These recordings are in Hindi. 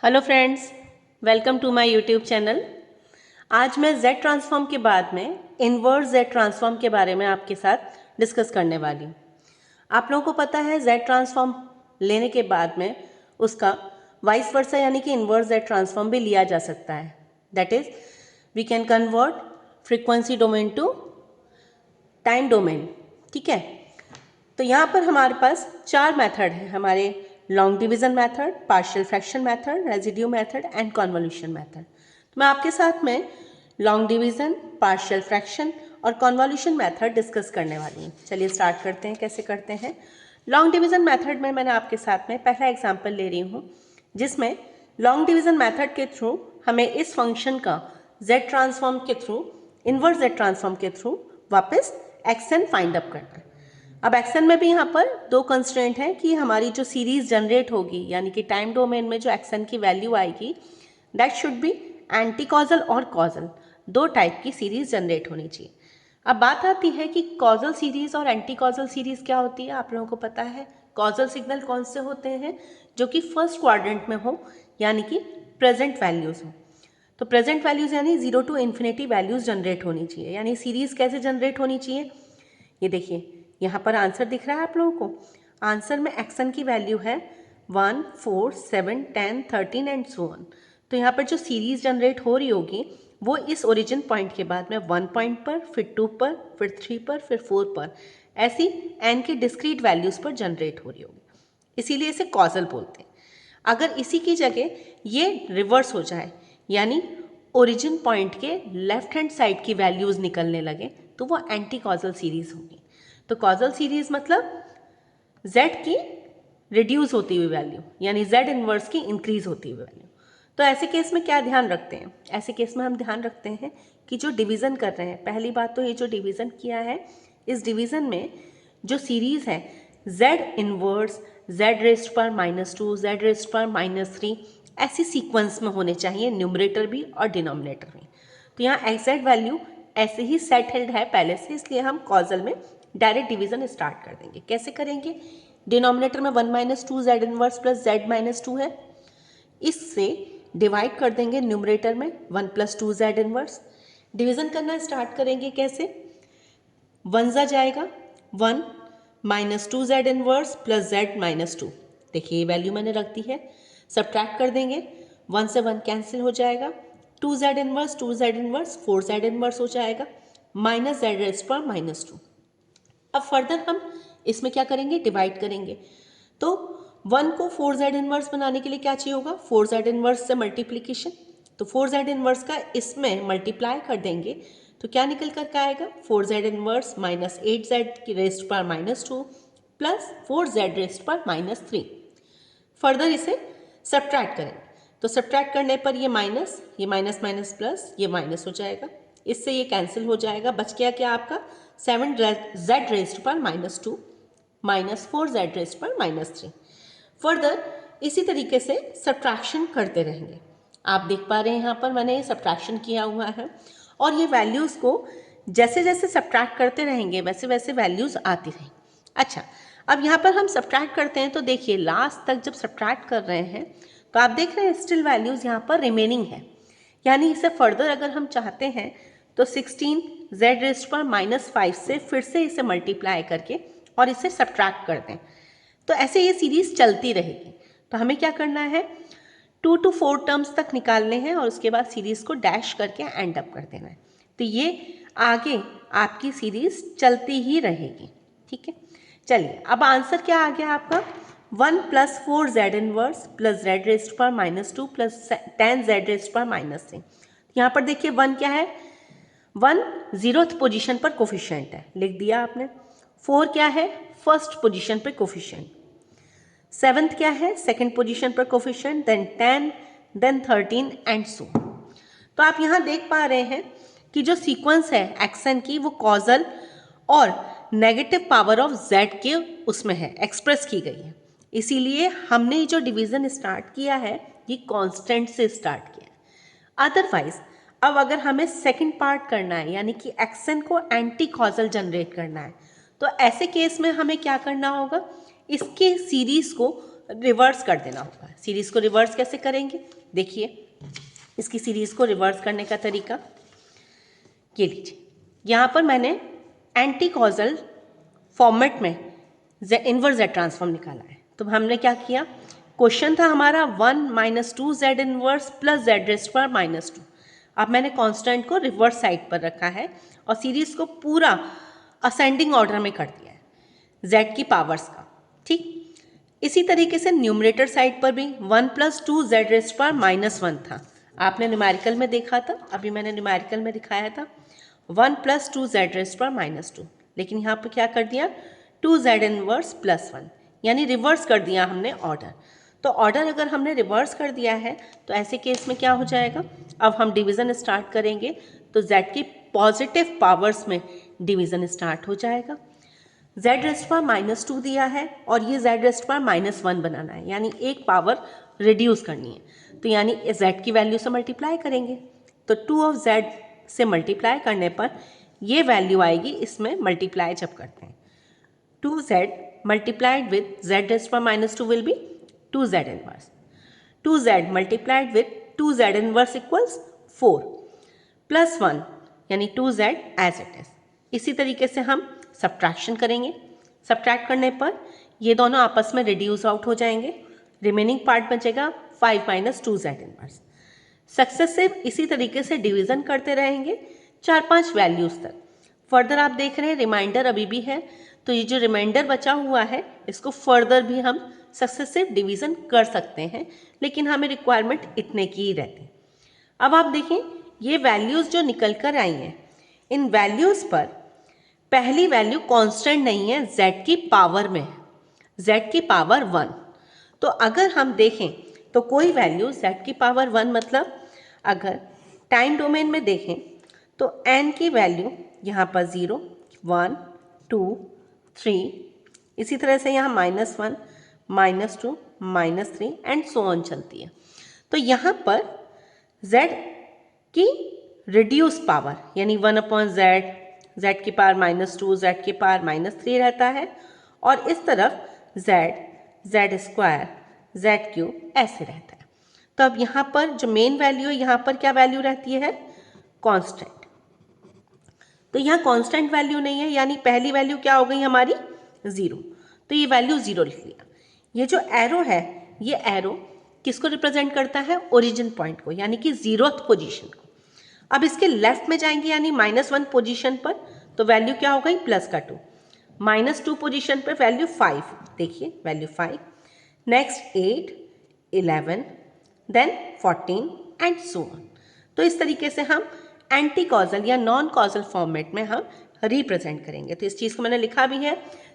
Hello friends, welcome to my YouTube channel. आज मैं Z ट्रांसफॉर्म के बाद में इन्वर्स Z ट्रांसफॉर्म के बारे में आपके साथ डिस्कस करने वाली हूँ। आप लोगों को पता है Z ट्रांसफॉर्म लेने के बाद में उसका वाइस वर्सा यानी कि इन्वर्स Z ट्रांसफॉर्म भी लिया जा सकता है। That is we can convert frequency domain to time domain. ठीक है, तो यहाँ पर हमारे पास चार मेथड है हमारे: long division method, partial fraction method, residue method and convolution method. तो मैं आपके साथ में लॉन्ग डिवीजन, पार्शियल फ्रैक्शन और कॉन्वोल्यूशन मेथड डिस्कस करने वाली हूँ। चलिए स्टार्ट करते हैं कैसे करते हैं। लॉन्ग डिवीजन मेथड में मैंने आपके साथ में पहला एग्जाम्पल ले रही हूँ, जिसमें लॉन्ग डिवीजन मेथड के थ्रू हमें इस फंक्शन का Z ट्रांसफॉर्म के थ्रू, इनवर्स Z ट्रांसफॉर्म के थ्रू वापस एक्सन फाइंड अप करना है। अब एक्शन में भी यहाँ पर दो कंस्ट्रेंट हैं कि हमारी जो सीरीज जनरेट होगी यानी कि टाइम डोमेन में जो एक्शन की वैल्यू आएगी that should be anti causal और कॉजल, दो टाइप की सीरीज जनरेट होनी चाहिए। अब बात आती है कि कॉजल सीरीज और एंटी कॉजल सीरीज क्या होती है। आप लोगों को पता है कॉजल सिग्नल कौन से होते हैं, जो कि फर्स्ट क्वाड्रेंट में हो यानी कि प्रेजेंट वैल्यूज हो। तो प्रेजेंट वैल्यूज यानी 0 to इन्फिनिटी वैल्यूज जनरेट होनी चाहिए। यानी सीरीज कैसे जनरेट होनी चाहिए, ये देखिए यहाँ पर आंसर दिख रहा है आप लोगों को। आंसर में एक्शन की वैल्यू है 1, 4, 7, 10, 13 एंड सो ऑन। तो यहाँ पर जो सीरीज जनरेट हो रही होगी वो इस ओरिजिन पॉइंट के बाद में 1 पॉइंट पर, फिर 2 पर, फिर 3 पर, फिर 4 पर, ऐसी n की डिस्क्रीट वैल्यूज पर जनरेट हो रही होगी, इसीलिए इसे कॉजल बोलते हैं। अगर इसी की जगह ये रिवर्स हो जाए यानी ओरिजिन पॉइंट के लेफ्ट हैंड साइड की वैल्यूज निकलने लगे तो वो एंटी कॉजल सीरीज होगी। तो कॉजल सीरीज मतलब Z की रिड्यूस होती हुई वैल्यू यानी Z इनवर्स की इंक्रीज होती हुई वैल्यू। तो ऐसे केस में क्या ध्यान रखते हैं, ऐसे केस में हम ध्यान रखते हैं कि जो डिवीज़न कर रहे हैं, पहली बात तो ये जो डिवीज़न किया है इस डिवीज़न में जो सीरीज़ है Z इनवर्स, Z रेस्ट पर -2, Z रेस्ट पर -3, ऐसी सीक्वेंस में होने चाहिए, न्यूमरेटर भी और डिनोमिनेटर भी। तो यहाँ एग्जैक्ट वैल्यू ऐसे ही सेटल्ड है पहले से, इसलिए हम कॉजल में डायरेक्ट डिवीजन स्टार्ट कर देंगे। कैसे करेंगे, डिनोमिनेटर में 1 - 2 Z इनवर्स प्लस Z -2 है, इससे डिवाइड कर देंगे न्यूमरेटर में 1 + 2 Z इनवर्स। डिवीजन करना स्टार्ट करेंगे कैसे, 1 जा जाएगा 1 - 2 Z इनवर्स प्लस Z -2। देखिए ये वैल्यू मैंने रख दी है। सब्ट्रैक्ट कर देंगे, 1 से 1 कैंसिल हो जाएगा, 2 Z inverse 2 Z inverse 4 Z inverse हो जाएगा, माइनस Z रेस्ट पर -2। अब फर्दर हम इसमें क्या करेंगे, डिवाइड करेंगे। तो 1 को 4Z इनवर्स बनाने के लिए क्या चाहिए होगा, 4Z इनवर्स से मल्टीप्लीकेशन। तो 4Z इनवर्स का इसमें मल्टीप्लाई कर देंगे तो क्या निकल कर आएगा, 4Z इनवर्स -8Z की रेस्ट पर -2 प्लस 4Z रेस्ट पर -3। फर्दर इसे सब्ट्रैक्ट करेंगे तो सब्ट्रैक्ट करने पर ये माइनस माइनस प्लस ये माइनस हो जाएगा, इससे ये कैंसिल हो जाएगा। बच गया क्या आपका 7Z रेस्ट पर -2 माइनस 4Z रेस्ट पर -3। फर्दर इसी तरीके से सब्ट्रैक्शन करते रहेंगे। आप देख पा रहे हैं यहाँ पर मैंने ये सब्ट्रैक्शन किया हुआ है और ये वैल्यूज़ को जैसे जैसे सब्ट्रैक्ट करते रहेंगे वैसे वैसे वैल्यूज़ आती रहेंगी। अच्छा, अब यहाँ पर हम सब्ट्रैक्ट करते हैं तो देखिए लास्ट तक जब सब्ट्रैक्ट कर रहे हैं तो आप देख रहे हैं स्टिल वैल्यूज़ यहाँ पर रिमेनिंग है, यानी इसे फर्दर अगर हम चाहते हैं तो 16 Z रेस्ट पर -5 से फिर से इसे मल्टीप्लाई करके और इसे सब्ट्रैक्ट कर दें तो ऐसे ये सीरीज चलती रहेगी। तो हमें क्या करना है, 2 to 4 टर्म्स तक निकालने हैं और उसके बाद सीरीज को डैश करके एंड अप कर देना है। तो ये आगे आपकी सीरीज चलती ही रहेगी। ठीक है, चलिए अब आंसर क्या आ गया आपका, 1 + 4Z inverse plus Z rest पर -2 प्लस 10Z रेस्ट पर -3। यहाँ पर देखिए 1 क्या है, 1 0th पोजीशन पर कोफिशिएंट है, लिख दिया आपने। 4 क्या है, फर्स्ट पोजीशन पर कोफिशिएंट। 7th क्या है, सेकंड पोजीशन पर coefficient, then 10, then 13 and so. तो आप यहाँ देख पा रहे हैं कि जो सीक्वेंस है एक्शन की वो कॉजल और नेगेटिव पावर ऑफ Z के उसमें है, एक्सप्रेस की गई है। इसीलिए हमने जो डिवीजन स्टार्ट किया है ये कांस्टेंट से स्टार्ट किया है। अदरवाइज अब अगर हमें सेकंड पार्ट करना है यानी कि एक्शन को एंटी कॉजल जनरेट करना है तो ऐसे केस में हमें क्या करना होगा, इसके सीरीज को रिवर्स कर देना होगा। सीरीज़ को रिवर्स कैसे करेंगे, देखिए इसकी सीरीज़ को रिवर्स करने का तरीका ये लीजिए। यहाँ पर मैंने एंटी कॉजल फॉर्मेट में इनवर्स जेड ट्रांसफॉर्म निकाला है। तो हमने क्या किया, क्वेश्चन था हमारा 1 - 2 Z inverse plus Z rest पर -2। अब मैंने कांस्टेंट को रिवर्स साइड पर रखा है और सीरीज को पूरा असेंडिंग ऑर्डर में कर दिया है जेड की पावर्स का, ठीक। इसी तरीके से न्यूमरेटर साइड पर भी 1 + 2 जेड रेस्ट पर -1 था, आपने न्यूमेरिकल में देखा था, अभी मैंने न्यूमेरिकल में दिखाया था 1 + 2 जेड रेस्ट पर -2, लेकिन यहाँ पर क्या कर दिया 2 जेड इनवर्स +1, यानी रिवर्स कर दिया हमने ऑर्डर। तो ऑर्डर अगर हमने रिवर्स कर दिया है तो ऐसे केस में क्या हो जाएगा, अब हम डिवीज़न स्टार्ट करेंगे तो z की पॉजिटिव पावर्स में डिवीज़न स्टार्ट हो जाएगा। z रेस्ट पर -2 दिया है और ये z रेस्ट पर -1 बनाना है, यानी एक पावर रिड्यूस करनी है, तो यानी z की वैल्यू से मल्टीप्लाई करेंगे, तो 2 ऑफ z से मल्टीप्लाई करने पर ये वैल्यू आएगी, इसमें मल्टीप्लाई जब करते हैं 2z multiplied with z raised to -2 will be 2z inverse. 2z multiplied with 2z inverse equals 4 plus 1 यानी 2z as it is। इसी तरीके से हम सब्ट्रैक्शन करेंगे, सब्ट्रैक्ट करने पर ये दोनों आपस में रिड्यूस आउट हो जाएंगे, रिमेनिंग पार्ट बचेगा 5 - 2z इनवर्स। सक्सेसिव इसी तरीके से डिवीज़न करते रहेंगे 4-5 वैल्यूज़ तक। फर्दर आप देख रहे हैं रिमाइंडर अभी भी है, तो ये जो रिमाइंडर बचा हुआ है इसको फर्दर भी हम सक्सेसिव डिवीज़न कर सकते हैं, लेकिन हमें रिक्वायरमेंट इतने की ही रहती। अब आप देखें ये वैल्यूज़ जो निकल कर आई हैं, इन वैल्यूज़ पर पहली वैल्यू कांस्टेंट नहीं है, z की पावर में, z की पावर 1। तो अगर हम देखें तो कोई वैल्यू z की पावर 1 मतलब अगर टाइम डोमेन में देखें तो n की वैल्यू यहाँ पर 0, 1, 2, 3, इसी तरह से यहाँ -1, -2, -3 एंड सो ऑन चलती है। तो यहाँ पर z की रिड्यूस पावर यानी 1/z, z की पावर -2, z की पावर -3 रहता है, और इस तरफ z, z², z³ ऐसे रहता है। तो अब यहाँ पर जो मेन वैल्यू है, यहाँ पर क्या वैल्यू रहती है, कांस्टेंट। तो यहाँ कांस्टेंट वैल्यू नहीं है, यानी पहली वैल्यू क्या हो गई हमारी 0, तो ये वैल्यू 0 लिख लिया। ये जो एरो है, ये एरो किसको रिप्रेजेंट करता है, ओरिजिन पॉइंट को, यानी कि 0th पोजीशन को। अब इसके लेफ्ट में जाएंगे यानी -1 पोजीशन पर, तो वैल्यू क्या हो गई +2, -2 पोजीशन पर वैल्यू 5, देखिए value 5, next 8, 11, then 14 and so on. तो इस तरीके से हम एंटी कॉजल या नॉन कॉजल फॉर्मेट में हम रिप्रेजेंट करेंगे। तो इस चीज़ को मैंने लिखा भी है,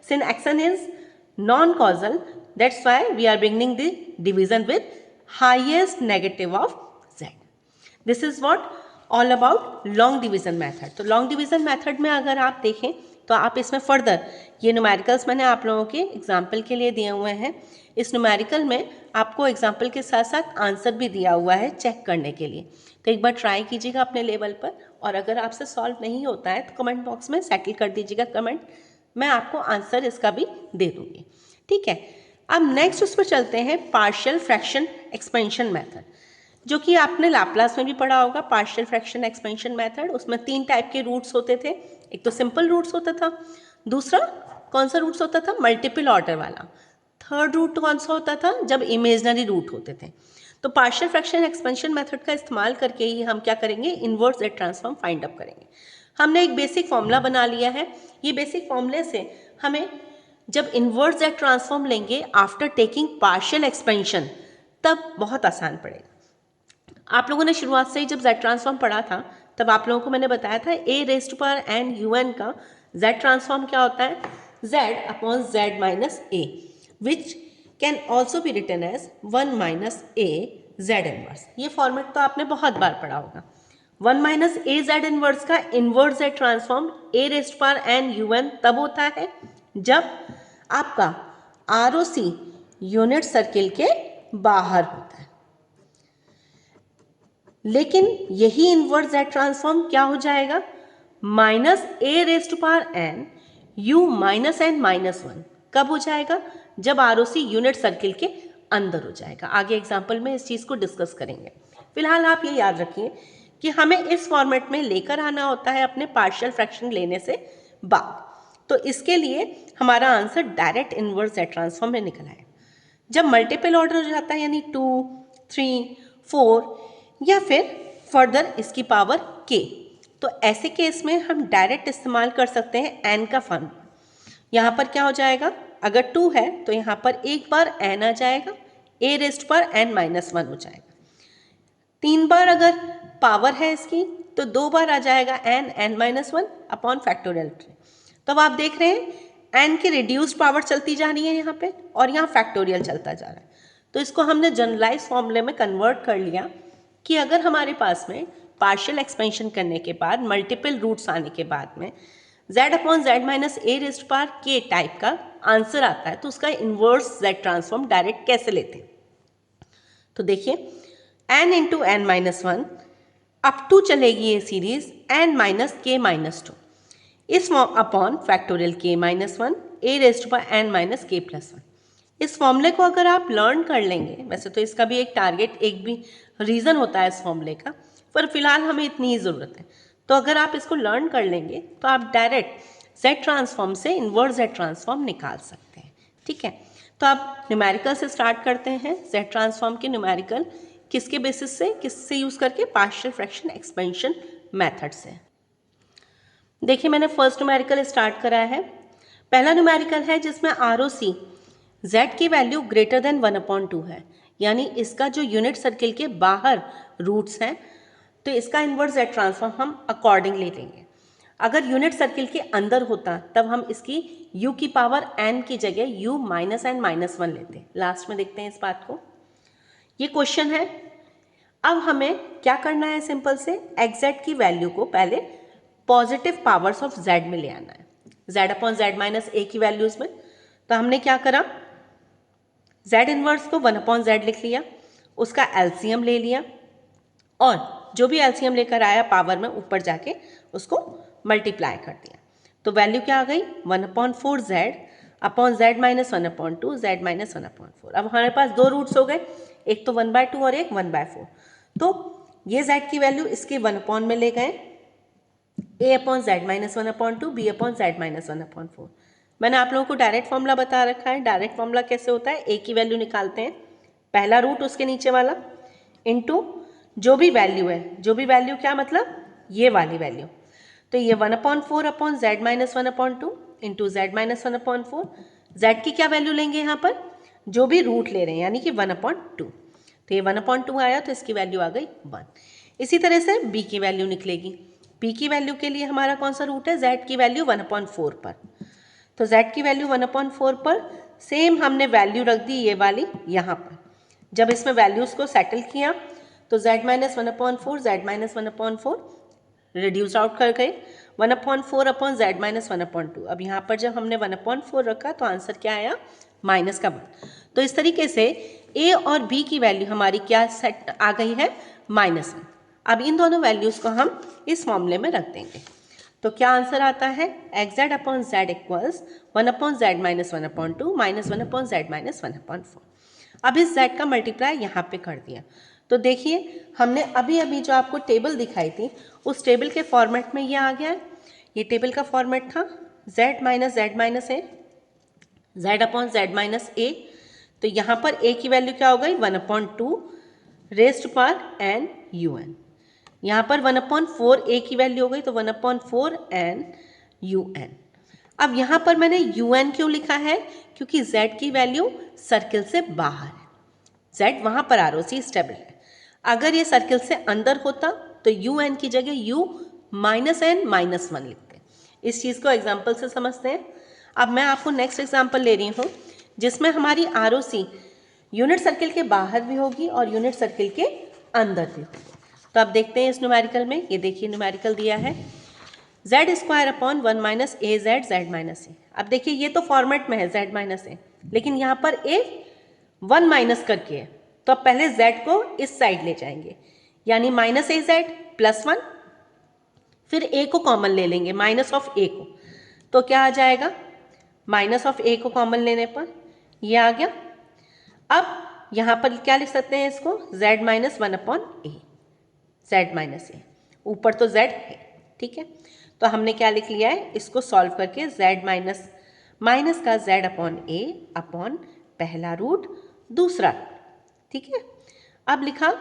since action is non causal that's why we are bringing the division with highest negative of z। This is what all about long division method. तो लॉन्ग डिवीजन मेथड में अगर आप देखें तो आप इसमें फर्दर ये न्यूमेरिकल्स मैंने आप लोगों के एग्जाम्पल के लिए दिए हुए हैं। इस न्यूमेरिकल में आपको एग्जाम्पल के साथ साथ आंसर भी दिया हुआ है चेक करने के लिए, तो एक बार ट्राई कीजिएगा अपने लेवल पर, और अगर आपसे सॉल्व नहीं होता है तो कमेंट बॉक्स में सेटल कर दीजिएगा कमेंट, मैं आपको आंसर इसका भी दे दूँगी, ठीक है। अब नेक्स्ट उस पर चलते हैं पार्शियल फ्रैक्शन एक्सपेंशन मेथड, जो कि आपने लाप्लास में भी पढ़ा होगा। पार्शियल फ्रैक्शन एक्सपेंशन मेथड, उसमें 3 टाइप के रूट्स होते थे, एक तो सिंपल रूट्स होता था, दूसरा कौन सा रूट्स होता था, मल्टीपल ऑर्डर वाला, थर्ड रूट कौन सा होता था, जब इमेजनरी रूट होते थे। तो पार्शियल फ्रैक्शन एक्सपेंशन मेथड का इस्तेमाल करके ही हम क्या करेंगे, inverse Z transform find up करेंगे। हमने एक बेसिक फॉर्मूला बना लिया है, ये बेसिक फॉर्मूले से हमें जब इनवर्स जेड ट्रांसफॉर्म लेंगे आफ्टर टेकिंग पार्शियल एक्सपेंशन, तब बहुत आसान पड़ेगा। आप लोगों ने शुरुआत से ही जब जेड ट्रांसफॉर्म पढ़ा था तब आप लोगों को मैंने बताया था a⁻n का जेड ट्रांसफॉर्म क्या होता है, z/z - a, which can also be written as 1 - a z inverse. ये फॉर्मेट तो आपने बहुत बार पढ़ा होगा। 1 - a z इनवर्स का इनवर्स जेड ट्रांसफॉर्म a⁻n तब होता है जब आपका ROC यूनिट सर्किल के बाहर होता है, लेकिन यही इनवर्स जेड ट्रांसफॉर्म क्या हो जाएगा, -a⁻n u - n - 1 कब हो जाएगा, जब आरओसी यूनिट सर्किल के अंदर हो जाएगा। आगे एग्जाम्पल में इस चीज़ को डिस्कस करेंगे। फिलहाल आप ये याद रखिए कि हमें इस फॉर्मेट में लेकर आना होता है अपने पार्शियल फ्रैक्शन लेने से बाद। तो इसके लिए हमारा answer direct inverse Z transform में निकल आए। जब मल्टीपल ऑर्डर हो जाता है यानी 2, 3, 4 या फिर फर्दर इसकी पावर k, तो ऐसे केस में हम डायरेक्ट इस्तेमाल कर सकते हैं n का फॉर्म। यहाँ पर क्या हो जाएगा, अगर 2 है तो यहाँ पर एक बार n आ जाएगा, a रेस्ट पर n-1 हो जाएगा। 3 बार अगर पावर है इसकी तो 2 बार आ जाएगा n-1 अपॉन फैक्टोरियल। तो अब आप देख रहे हैं n की रिड्यूस्ड पावर चलती जा रही है यहाँ पे और यहाँ फैक्टोरियल चलता जा रहा है। तो इसको हमने जनरलाइज फॉर्मूले में कन्वर्ट कर लिया कि अगर हमारे पास में पार्शियल एक्सपेंशन करने के बाद मल्टीपल रूट्स आने के बाद में z अपॉन z माइनस ए रेस्ट पावर k टाइप का आंसर आता है तो उसका इन्वर्स z ट्रांसफॉर्म डायरेक्ट कैसे लेते हैं। तो देखिए n into n-1 up to चलेगी ये सीरीज n माइनस k माइनस 2 इस upon factorial k-1 a rest पर n माइनस k प्लस 1। इस फॉर्मूले को अगर आप लर्न कर लेंगे, वैसे तो इसका भी एक टारगेट एक भी रीज़न होता है इस फॉर्मूले का, पर फिलहाल हमें इतनी ही ज़रूरत है। तो अगर आप इसको लर्न कर लेंगे तो आप डायरेक्ट z ट्रांसफॉर्म से इन्वर्स z ट्रांसफॉर्म निकाल सकते हैं। ठीक है, तो आप न्यूमेरिकल से स्टार्ट करते हैं। z ट्रांसफॉर्म के न्यूमेरिकल किसके बेसिस से, किससे यूज़ करके, पार्शियल फ्रैक्शन एक्सपेंशन मेथड से। देखिए मैंने फर्स्ट न्यूमेरिकल स्टार्ट करा है। पहला न्यूमेरिकल है जिसमें आरओसी z की वैल्यू ग्रेटर देन 1/2 है, यानी इसका जो यूनिट सर्किल के बाहर रूट्स हैं तो इसका इन्वर्स z ट्रांसफॉर्म हम अकॉर्डिंगली लेंगे। अगर यूनिट सर्किल के अंदर होता तब हम इसकी u की पावर n की जगह u माइनस n-1 लेते। लास्ट में देखते हैं इस बात को। ये क्वेश्चन है। अब हमें क्या करना है, सिंपल से एग्जैक्ट की वैल्यू को पहले पॉजिटिव पावर्स ऑफ z में ले आना है, z upon z minus a की वैल्यूज में। तो हमने क्या करा, z इनवर्स को 1/z लिख लिया, उसका एलसीएम ले लिया और जो भी एलसीएम लेकर आया पावर में ऊपर जाके उसको मल्टीप्लाई कर दिया। तो वैल्यू क्या आ गई, 1/4z upon z minus 1/2 z minus 1/4। अब हमारे पास दो रूट्स हो गए, एक तो 1/2 और एक 1/4। तो ये z की वैल्यू इसके 1 में ले गए, a upon z minus 1/2 b upon z minus 1/4। मैंने आप लोगों को डायरेक्ट फॉर्मूला बता रखा है। डायरेक्ट फॉर्मूला कैसे होता है, a की वैल्यू निकालते हैं, पहला रूट उसके नीचे वाला इनटू जो भी वैल्यू है, जो भी वैल्यू क्या मतलब ये वाली वैल्यू। तो ये 1/4 upon z minus 1/2 into z minus 1/4। z की क्या वैल्यू लेंगे यहाँ पर, जो भी रूट ले रहे हैं यानी कि 1/2। तो ये 1/2 आया तो इसकी वैल्यू आ गई 1। इसी तरह से b की वैल्यू निकलेगी। b की वैल्यू के लिए हमारा कौन सा रूट है, z की वैल्यू 1/4 पर। तो z की वैल्यू 1/4 पर सेम हमने वैल्यू रख दी ये वाली यहाँ पर। जब इसमें वैल्यूज़ को सेटल किया तो z minus 1/4 z minus 1/4 reduce out कर गए, 1/4 अपॉन z माइनस 1/2। अब यहाँ पर जब हमने 1/4 रखा तो आंसर क्या आया, माइनस का 1। तो इस तरीके से a और b की वैल्यू हमारी क्या सेट आ गई है, -1। अब इन दोनों वैल्यूज़ को हम इस फॉर्मूले में रख देंगे। तो क्या आंसर आता है, xz upon z equals 1/z minus 1/2 minus 1/z minus 1/4। अब इस z का मल्टीप्लाई यहाँ पे कर दिया। तो देखिए हमने अभी अभी जो आपको टेबल दिखाई थी उस टेबल के फॉर्मेट में ये आ गया है। ये टेबल का फॉर्मेट था z minus a, z upon z minus a। तो यहाँ पर a की वैल्यू क्या हो गई, 1/2 रेस्ट पावर n un। यहाँ पर 1/4 a की वैल्यू हो गई तो 1/4 n un। अब यहाँ पर मैंने un क्यों लिखा है, क्योंकि z की वैल्यू सर्किल से बाहर है, z वहाँ पर आरओसी स्टेबल है। अगर ये सर्किल से अंदर होता तो un की जगह u माइनस n-1 लिखते। इस चीज़ को एग्जाम्पल से समझते हैं। अब मैं आपको नेक्स्ट एग्जाम्पल ले रही हूँ जिसमें हमारी आरओसी यूनिट सर्किल के बाहर भी होगी और यूनिट सर्किल के अंदर भी होगी। तो अब देखते हैं इस न्यूमेरिकल में। ये देखिए न्यूमेरिकल दिया है z स्क्वायर अपॉन 1 माइनस ए जेड z माइनस ए। अब देखिए ये तो फॉर्मेट में है z माइनस ए, लेकिन यहाँ पर a 1 माइनस करके है तो अब पहले z को इस साइड ले जाएंगे यानी माइनस ए जेड प्लस 1, फिर a को कॉमन ले लेंगे माइनस ऑफ a को। तो क्या आ जाएगा, माइनस ऑफ a को कॉमन लेने पर ये आ गया। अब यहाँ पर क्या लिख सकते हैं इसको, z minus 1/a, z minus a, ऊपर तो z है, ठीक है। तो हमने क्या लिख लिया है, इसको सॉल्व करके z माइनस का z अपॉन a अपॉन पहला रूट दूसरा, ठीक है। अब लिखा,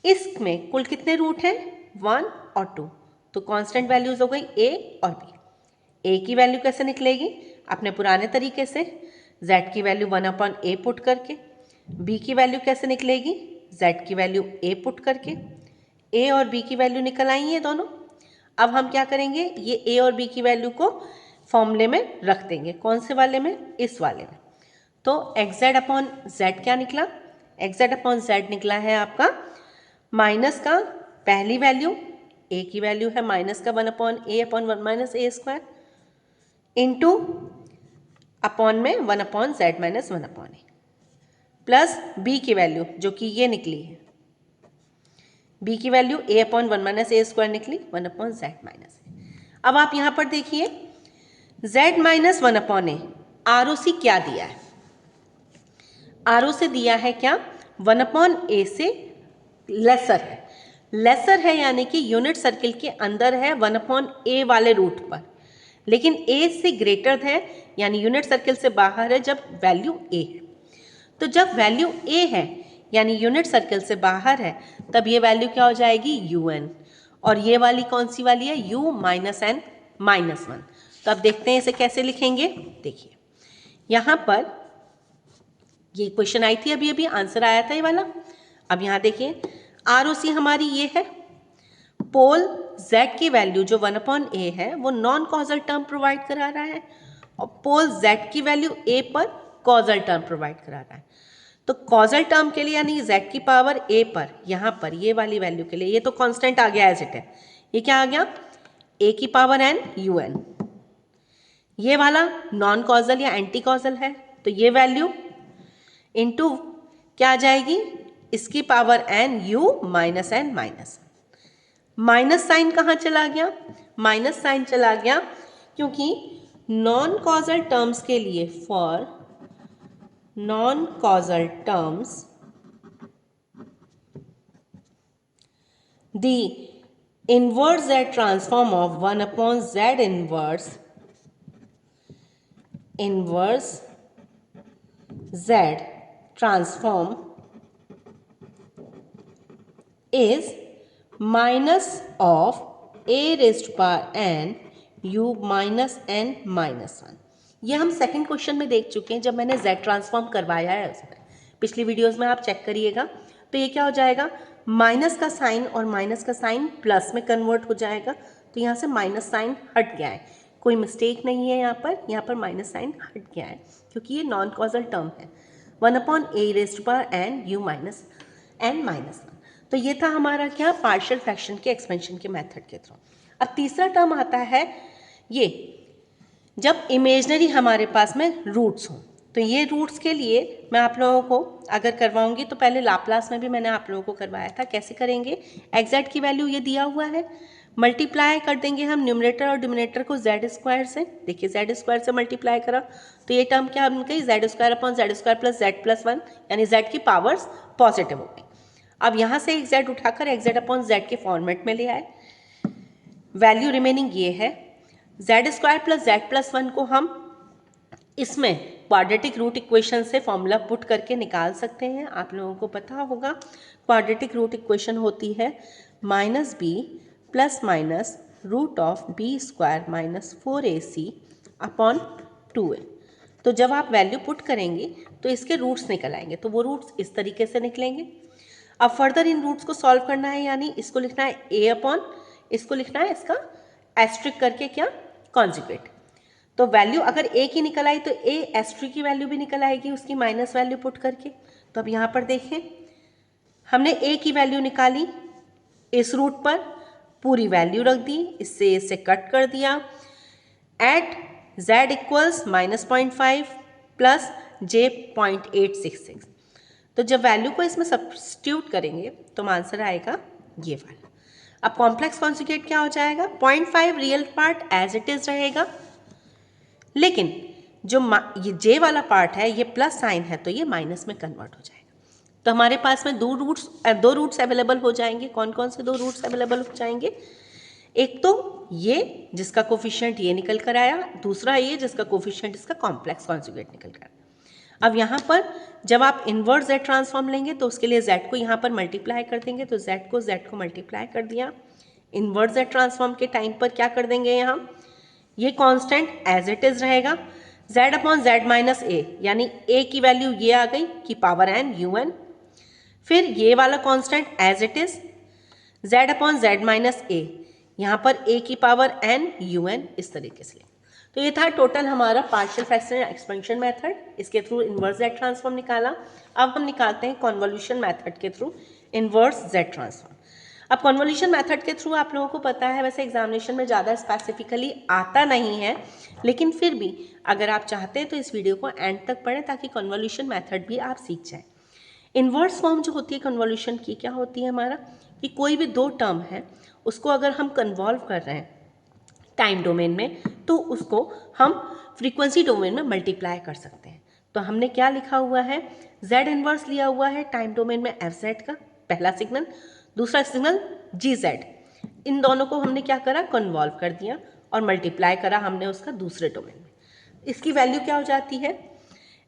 इसमें कुल कितने रूट हैं, 1 और 2, तो कांस्टेंट वैल्यूज हो गई a और b। a की वैल्यू कैसे निकलेगी, अपने पुराने तरीके से z की वैल्यू 1/a पुट करके। b की वैल्यू कैसे निकलेगी, z की वैल्यू a पुट करके। a और b की वैल्यू निकल आई है दोनों। अब हम क्या करेंगे, ये a और b की वैल्यू को फॉर्मूले में रख देंगे। कौन से वाले में, इस वाले में। तो xz अपॉन z क्या निकला, xz अपॉन z निकला है आपका माइनस का पहली वैल्यू, a की वैल्यू है माइनस का 1/a upon 1 minus a square into upon में 1/z minus 1/a plus b की वैल्यू जो कि ये निकली है, b की value a upon 1 minus a square निकली 1/z माइनस a। अब आप यहाँ पर देखिए z माइनस 1/a, ROC क्या दिया है, RO से दिया है क्या, 1/a से लेसर है यानी कि यूनिट सर्किल के अंदर है 1/a वाले रूट पर, लेकिन a से ग्रेटर है यानी यूनिट सर्किल से बाहर है जब वैल्यू a है। तो जब वैल्यू a है यानी यूनिट सर्किल से बाहर है तब ये वैल्यू क्या हो जाएगी, un, और ये वाली कौन सी वाली है, u माइनस n माइनस 1। तो अब देखते हैं इसे कैसे लिखेंगे। देखिए यहाँ पर ये क्वेश्चन आई थी, अभी अभी आंसर आया था ये वाला। अब यहाँ देखिए ROC हमारी ये है, पोल Z की वैल्यू जो 1/a है वो नॉन कॉजल टर्म प्रोवाइड करा रहा है, और पोल Z की वैल्यू a पर कॉजल टर्म प्रोवाइड करा रहा है। तो कॉजल टर्म के लिए यानी Z की पावर a पर, यहाँ पर ये वाली वैल्यू के लिए ये तो कांस्टेंट आ गया एज इट है, ये क्या आ गया, a की पावर n un। ये वाला नॉन कॉजल या एंटी कॉजल है तो ये वैल्यू इंटू क्या आ जाएगी, इसकी power n u minus n minus. Minus sign कहाँ चला गया, माइनस साइन चला गया क्योंकि नॉन कॉजल टर्म्स के लिए, for non causal terms the inverse z transform of 1/z inverse z transform is minus of a raised power n u minus n minus 1। ये हम सेकंड क्वेश्चन में देख चुके हैं जब मैंने z ट्रांसफॉर्म करवाया है उसमें, पिछली वीडियोस में आप चेक करिएगा। तो ये क्या हो जाएगा, माइनस का साइन और माइनस का साइन प्लस में कन्वर्ट हो जाएगा। तो यहाँ से माइनस साइन हट गया है, कोई मिस्टेक नहीं है यहाँ पर माइनस साइन हट गया है क्योंकि ये नॉन कॉजल टर्म है, 1/a raised power n u minus n minus 1। तो ये था हमारा क्या, पार्शियल फ्रैक्शन के एक्सपेंशन के मेथड के थ्रू। अब तीसरा टर्म आता है ये, जब इमेजनरी हमारे पास में रूट्स हों। तो ये रूट्स के लिए मैं आप लोगों को अगर करवाऊंगी तो पहले लाप्लास में भी मैंने आप लोगों को करवाया था, कैसे करेंगे, एग्जैक्ट की वैल्यू ये दिया हुआ है, मल्टीप्लाई कर देंगे हम न्यूमरेटर और डिनोमिनेटर को z स्क्वायर से। देखिए z स्क्वायर से मल्टीप्लाई करा तो ये टर्म क्या बन गई, z square upon z square plus z plus 1, यानी z की पावर्स पॉजिटिव हो गई। अब यहाँ से एक z उठाकर xz अपॉन z के फॉर्मेट में ले आए, वैल्यू रिमेनिंग ये है, z square plus z plus 1 को हम इसमें क्वाड्रेटिक रूट इक्वेशन से फॉर्मूला पुट करके निकाल सकते हैं। आप लोगों को पता होगा क्वाड्रेटिक रूट इक्वेशन होती है minus B plus minus root of B square minus 4ac upon 2a। तो जब आप वैल्यू पुट करेंगे तो इसके रूट्स निकल आएंगे, तो वो रूट्स इस तरीके से निकलेंगे। अब फर्दर इन रूट्स को सॉल्व करना है, यानी इसको लिखना है a अपॉन, इसको लिखना है इसका एस्ट्रिक करके क्या, कॉन्जुगेट। तो वैल्यू अगर a की निकल आई तो a एस्ट्रिक की वैल्यू भी निकल आएगी उसकी माइनस वैल्यू पुट करके। तो अब यहाँ पर देखें हमने a की वैल्यू निकाली, इस रूट पर पूरी वैल्यू रख दी, इससे कट कर दिया, at z equals -0.5 plus j 0.866। तो जब वैल्यू को इसमें सब्स्टिट्यूट करेंगे तो आंसर आएगा ये वाला। अब कॉम्प्लेक्स कॉन्जुगेट क्या हो जाएगा, 0.5 real part as it is रहेगा, लेकिन जो ये जे वाला पार्ट है ये प्लस साइन है तो ये माइनस में कन्वर्ट हो जाएगा। तो हमारे पास में दो रूट्स अवेलेबल हो जाएंगे। कौन कौन से 2 रूट्स अवेलेबल हो जाएंगे? एक तो ये जिसका कोफिशिएंट ये निकल कर आया, दूसरा ये जिसका कोफिशिएंट इसका कॉम्प्लेक्स कॉन्जुगेट निकल कर आया। अब यहाँ पर जब आप इन्वर्स जेड ट्रांसफॉर्म लेंगे तो उसके लिए जेड को यहाँ पर मल्टीप्लाई कर देंगे, तो जेड को मल्टीप्लाई कर दिया। इन्वर्स जेड ट्रांसफॉर्म के टाइम पर क्या कर देंगे, यहाँ ये कांस्टेंट एज इट इज रहेगा, z अपॉन जेड माइनस ए, यानी a की वैल्यू ये आ गई कि पावर n un, फिर ये वाला constant as it is z upon Z minus a, यहाँ पर a की पावर n un, इस तरीके से। तो ये था टोटल हमारा पार्शियल फ्रैक्शन एक्सपेंशन मेथड, इसके थ्रू इन्वर्स जेड ट्रांसफॉर्म निकाला। अब हम निकालते हैं कॉन्वोल्यूशन मेथड के थ्रू इन्वर्स जेड ट्रांसफॉर्म। अब कॉन्वोल्यूशन मेथड के थ्रू आप लोगों को पता है वैसे एग्जामिनेशन में ज़्यादा स्पेसिफिकली आता नहीं है, लेकिन फिर भी अगर आप चाहते हैं तो इस वीडियो को एंड तक पढ़ें ताकि कॉन्वोल्यूशन मेथड भी आप सीख जाएं। इन्वर्स फॉर्म जो होती है कन्वोल्यूशन की, क्या होती है हमारा कि कोई भी 2 टर्म है उसको अगर हम कन्वॉल्व कर रहे हैं टाइम डोमेन में तो उसको हम फ्रीक्वेंसी डोमेन में मल्टीप्लाई कर सकते हैं। तो हमने क्या लिखा हुआ है, z इन्वर्स लिया हुआ है टाइम डोमेन में fz का पहला सिग्नल, दूसरा सिग्नल gz, इन दोनों को हमने क्या करा, कन्वॉल्व कर दिया और मल्टीप्लाई करा हमने उसका दूसरे डोमेन में। इसकी वैल्यू क्या हो जाती है,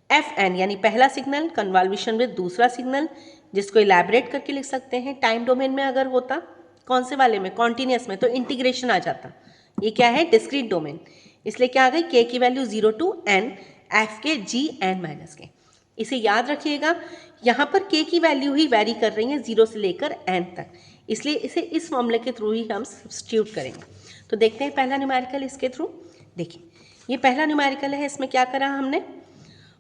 fn, यानी पहला सिग्नल कन्वॉल्यूशन में दूसरा सिग्नल, जिसको इलैबोरेट करके लिख सकते हैं टाइम डोमेन में अगर होता, कौन से वाले में, कॉन्टिन्यूस में, तो इंटीग्रेशन आ जाता। ये क्या है, डिस्क्रीट डोमेन, इसलिए क्या आ गई, k की वैल्यू 0 to n f के g n माइनस के। इसे याद रखिएगा, यहाँ पर k की वैल्यू ही वैरी कर रही है 0 से लेकर n तक, इसलिए इसे इस फॉर्मूले के थ्रू ही हम सब्स्टिट्यूट करेंगे। तो देखते हैं पहला न्यूमेरिकल इसके थ्रू। देखिए ये पहला न्यूमेरिकल है, इसमें क्या करा हमने,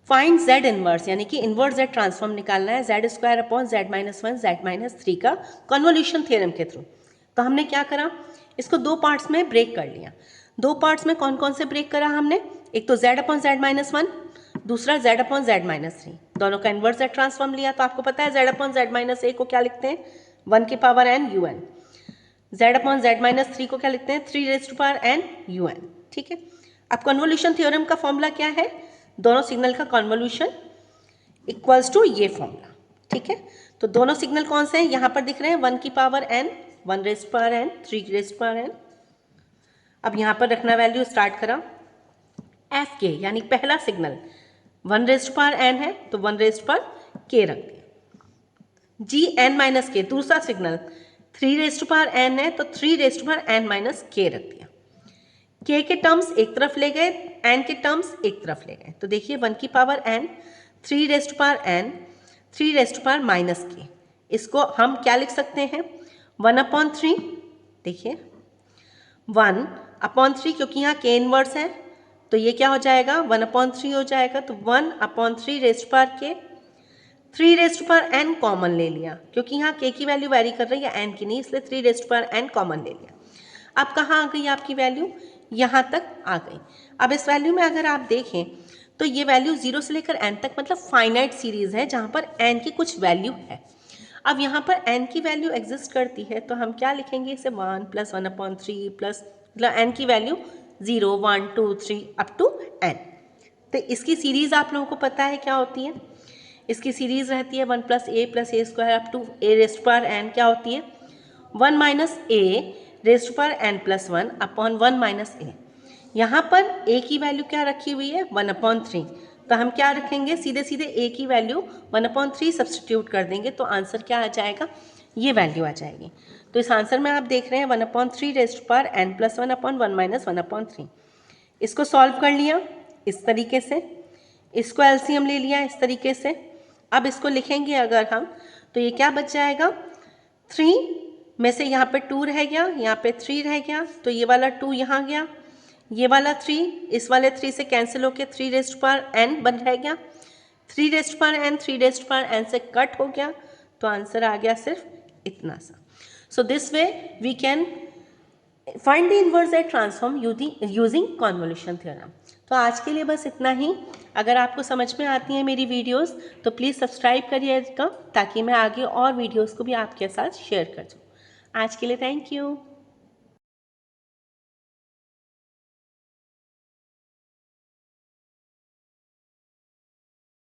फाइंड z इनवर्स, यानी कि इनवर्स z ट्रांसफॉर्म निकालना है z square upon z minus 1 z minus 3 का कन्वोल्यूशन थ्योरम के थ्रू। तो हमने क्या करा, इसको 2 पार्ट्स में ब्रेक कर लिया। 2 पार्ट्स में कौन कौन से ब्रेक करा हमने, एक तो z अपॉन जेड माइनस 1, दूसरा z अपॉन जेड माइनस 3, दोनों का इन्वर्स z ट्रांसफॉर्म लिया। तो आपको पता है z upon Z minus A को क्या लिखते हैं, 1 की power n un, z upon Z minus 3 को क्या लिखते हैं, 3 raise to power n un। ठीक है, अब कन्वोल्यूशन थ्योरम का फॉर्मूला क्या है, दोनों सिग्नल का कन्वोल्यूशन इक्वल्स टू ये फॉर्मूला। ठीक है, तो दोनों सिग्नल कौन से हैं, यहाँ पर दिख रहे हैं 1 की power n, 1 raise to power n, 3 raise to power n। अब यहाँ पर रखना वैल्यू, स्टार्ट करा एफ के, यानी पहला signal 1 raise to power n है तो 1 रेज़ टू पावर k रख दिया। जी n माइनस के, दूसरा signal 3 raise to power n है तो 3 रेज़ टू पावर n माइनस k रख दिया। k के टर्म्स एक तरफ ले गए, n के टर्म्स एक तरफ ले गए। तो देखिए 1 की power n, 3 raise to power n, 3 raise to power minus k, इसको हम क्या लिख सकते हैं, 1 अपॉन 3, देखिए 1 अपॉन 3, क्योंकि यहाँ k इनवर्स है तो ये क्या हो जाएगा, 1 अपॉन 3 हो जाएगा। तो 1 upon 3 raise to power k, 3 raise to power n common ले लिया, क्योंकि यहाँ k की वैल्यू वेरी कर रही है n की नहीं, इसलिए 3 raise to power n common ले लिया। अब कहाँ आ गई आपकी वैल्यू, यहाँ तक आ गई। अब इस वैल्यू में अगर आप देखें तो ये वैल्यू 0 से लेकर n तक मतलब फाइनाइट सीरीज है जहाँ पर n की कुछ वैल्यू है। अब यहाँ पर n की वैल्यू एग्जिस्ट करती है तो हम क्या लिखेंगे इसे, 1 प्लस 1 अपॉन 3 प्लस, मतलब n की वैल्यू 0 1 2 3 अप टू n। तो इसकी सीरीज आप लोगों को पता है क्या होती है, इसकी सीरीज रहती है 1 plus a square up to a raise to power n, क्या होती है 1 minus a raise to power n plus 1 upon 1 minus a. यहाँ पर a की वैल्यू क्या रखी हुई है, 1 अपॉन 3, तो हम क्या रखेंगे, सीधे सीधे a की वैल्यू 1 अपॉन 3 सब्सटीट्यूट कर देंगे तो आंसर क्या आ जाएगा, ये वैल्यू आ जाएगी। तो इस आंसर में आप देख रहे हैं 1 upon 3 raise to power n plus 1 upon 1 minus 1 upon 3। इसको सॉल्व कर लिया इस तरीके से, इसको एलसीएम ले लिया इस तरीके से। अब इसको लिखेंगे अगर हम तो ये क्या बच जाएगा, 3 में से यहाँ पे 2 रह गया, यहाँ पे 3 रह गया, तो ये वाला 2 यहाँ गया, ये वाला 3 इस वाले 3 से कैंसिल होके 3 रेज़ टू पावर n बन रह गया, 3 raise to power n 3 raise to power n से कट हो गया, तो आंसर आ गया सिर्फ इतना सा। So this way we can find the inverse Z transform using convolution theorem. तो आज के लिए बस इतना ही। अगर आपको समझ में आती हैं मेरी वीडियोस तो प्लीज़ सब्सक्राइब करिएगा ताकि मैं आगे और वीडियोस को भी आपके साथ शेयर कर दूँ। आज के लिए थैंक यू।